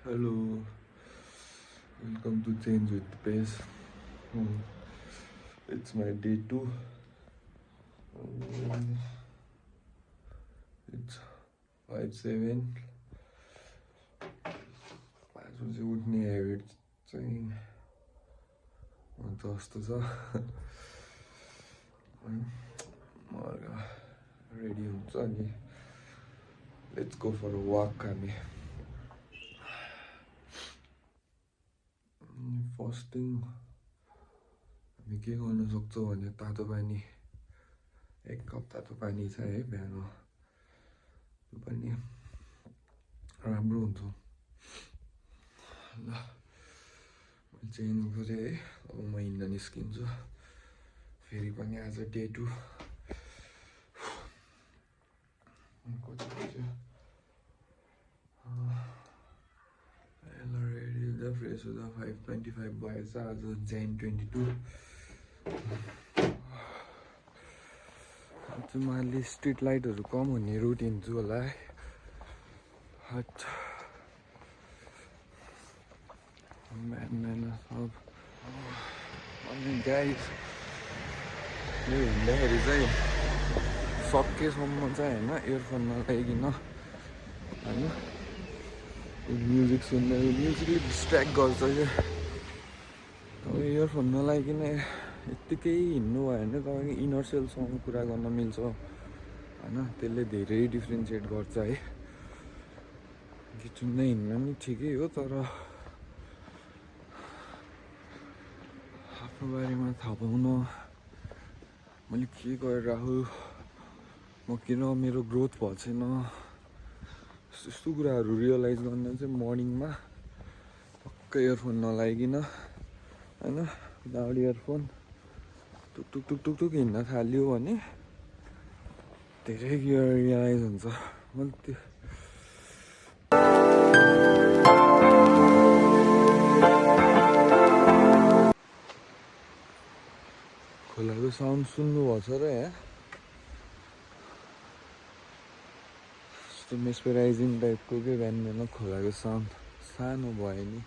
Hello, welcome to Change with Pace. It's my day 2. It's 5-7. आज चाहिँ उठ्ने habit चाहिँ जस्तो छ म रेडी हुन्छ अनि let's go for a walk. हामी फर्स्ट थिङ हामी के गर्न सक्छौँ भने तातो पानी, 1 कप तातो पानी चाहिँ है बिहान, त्यो पनि राम्रो हुन्छ। ल मैले चेन्ज गरेँ है, अब म हिँड्न निस्किन्छु फेरि पनि। आज डे 2 कति बज्यो, रेडी हुँदा फ्रेस हुँदा 5:25 भएछ। आज Jan 22। मैले स्ट्रिट लाइटहरू कम हुने रुट हिँड्छु होला है। सब अनि गाइस यो हिँड्दाखेरि चाहिँ सकेसम्म चाहिँ होइन इयरफोन नलाइकन होइन, म्युजिक सुन्दा म्युजिकले डिस्ट्र्याक्ट गर्छ क्या। तपाईँ इयरफोन नलाइकन यत्तिकै हिँड्नु भयो भने तपाईँको इनर सेलसँग कुरा गर्न मिल्छ होइन, त्यसले धेरै डिफ्रेन्सिएट गर्छ है। गीत सुन्दै हिँड्न पनि ठिकै हो, तर आफ्नो बारेमा थाहा पाउन मैले के गरिरहेको, म किन मेरो ग्रोथ भएको छैन, यस्तो कुराहरू रियलाइज गर्न चाहिँ मर्निङमा पक्कै इयरफोन नलाइकन होइन, विदाउट इयरफोन टुक टुक टुक टुक हिँड्न थाल्यो भने धेरै रियलाइज हुन्छ। मैले त्यो खोलाको साउन्ड सुन्नुभएको छ र यहाँ, यस्तो मेस्पराइजिङ टाइपको के बिहान बिहान खोलाको साउन्ड सानो भयो नि।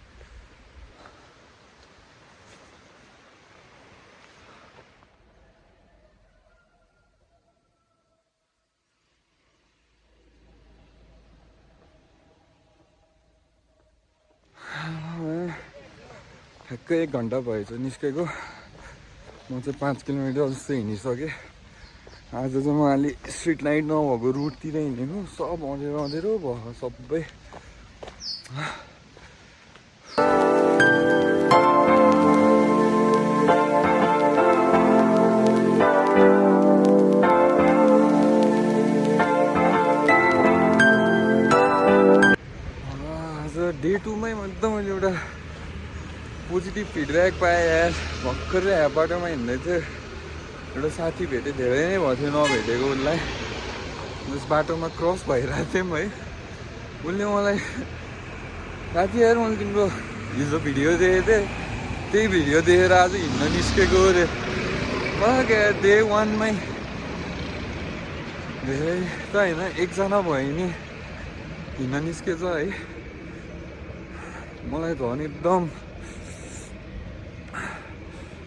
ठ्याक्कै 1 घन्टा भएछ निस्केको, म चाहिँ 5 किलोमिटर जस्तो हिँडिसकेँ। आज चाहिँ म अलि स्ट्रिट लाइट नभएको रुटतिर हिँडेको, सब अँधेरो अँधेरो भयो सबै। आज डे 2 मै एकदम मैले एउटा पोजिटिभ फिडब्याक पाएँ यार। भर्खरै बाटोमा हिँड्दै थियो, एउटा साथी भेटेँ, धेरै नै भएको थियो नभेटेको उसलाई। जस बाटोमा क्रस भइरहेको थियौँ है, उसले मलाई साथी यार मैले तिम्रो हिजो भिडियो देखेको थिएँ, त्यही भिडियो देखेर आज हिँड्न निस्केको अरे। मलाई क्या डे 1 मै धेरै त होइन, 1 जना भयो नि हिँड्न निस्केछ है। मलाई झन् एकदम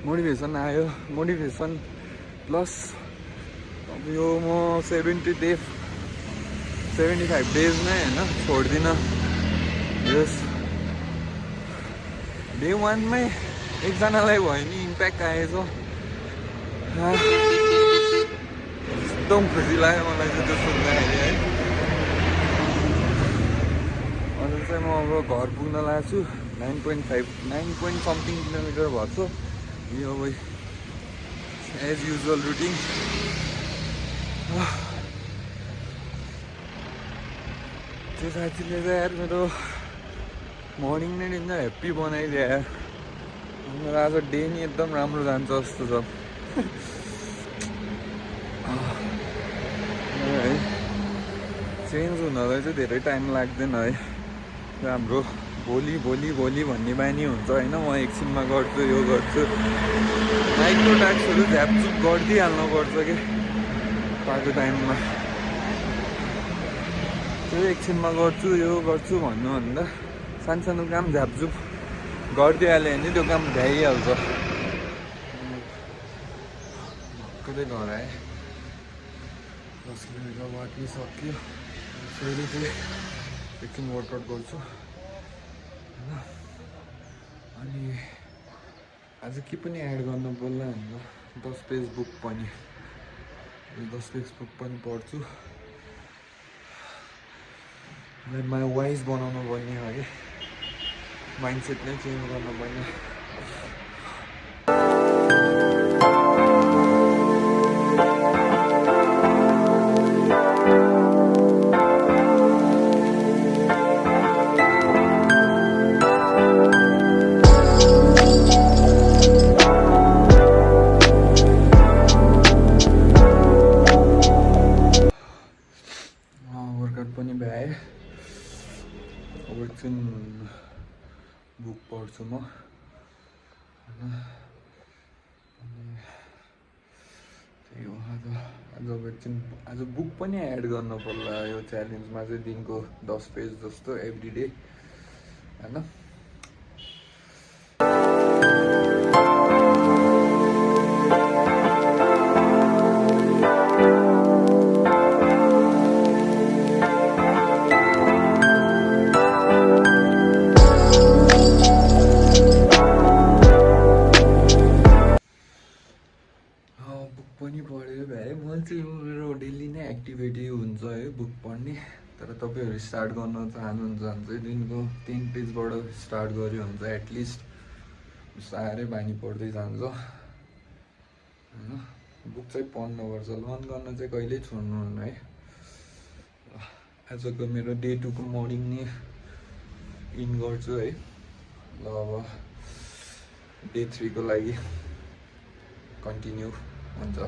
मोटिभेसन आयो। मोटिभेसन प्लस अब यो म 75 डेजमै होइन छोड्दिनँ। यस डे 1 मै 1 जनालाई भयो नि इम्प्याक्ट आएछ। एकदम खुसी लाग्यो मलाई चाहिँ त्यो सुन्दाखेरि है। अन्त चाहिँ म अब घर पुग्न लागेको छु। 9 point something किलोमिटर भएको छ। यो अब एज युजुअल रुटिन। त्यो साथीले चाहिँ यार मेरो मर्निङ नै दिन ह्याप्पी बनाइदियो यार। मेरो आज डे नि एकदम राम्रो जान्छ जस्तो छ है। चेन्ज हुनलाई चाहिँ धेरै टाइम लाग्दैन है। हाम्रो भोलि भोलि भोलि भन्ने बानी हुन्छ होइन, म एकछिनमा गर्छु यो गर्छु, माइक्रो टास्कहरू झ्यापझुप गरिदिइहाल्नुपर्छ कि पाएको टाइममा। त्यो एकछिनमा गर्छु यो गर्छु भन्नुभन्दा सानो काम झापझुप गरिदिइहाल्यो भने त्यो काम भ्याइहाल्छ। भर्खरै घर आएँ, 10 किलोमिटर वाक पनि सक्यो। फेरि चाहिँ एकछिन वर्कआउट गर्छु होइन। अनि आज के पनि एड गर्नु पर्ला भनेर 10 पेज बुक पनि 10 पेज बुक पनि पढ्छु। मलाई वाइज बनाउनु पर्ने हो कि माइन्डसेट नै चेन्ज गर्नु पर्ने। वर्कआउट पनि भ्याएँ। अब एकछिन बुक पढ्छु म होइन। अनि त्यही हो आज आज बुक पनि एड गर्नु पर्ला यो च्यालेन्जमा चाहिँ। दिनको 10 पेज जस्तो एभ्री डे होइन। पनि पढेर भ्याएँ। मैले चाहिँ यो मेरो डेली नै एक्टिभिटी हुन्छ है बुक पढ्ने। तर तपाईँहरू स्टार्ट गर्न चाहनुहुन्छ भने चाहिँ दिनको 10 पेजबाट स्टार्ट गऱ्यो भने चाहिँ एटलिस्ट साह्रै बानी पर्दै जान्छ होइन। बुक चाहिँ पढ्नुपर्छ, लर्न गर्न चाहिँ कहिल्यै छोड्नुहुन्न है। आजको मेरो डे 2 को मर्निङ नै इन गर्छु है। ल अब डे 3 को लागि कन्टिन्यू हुन्छ।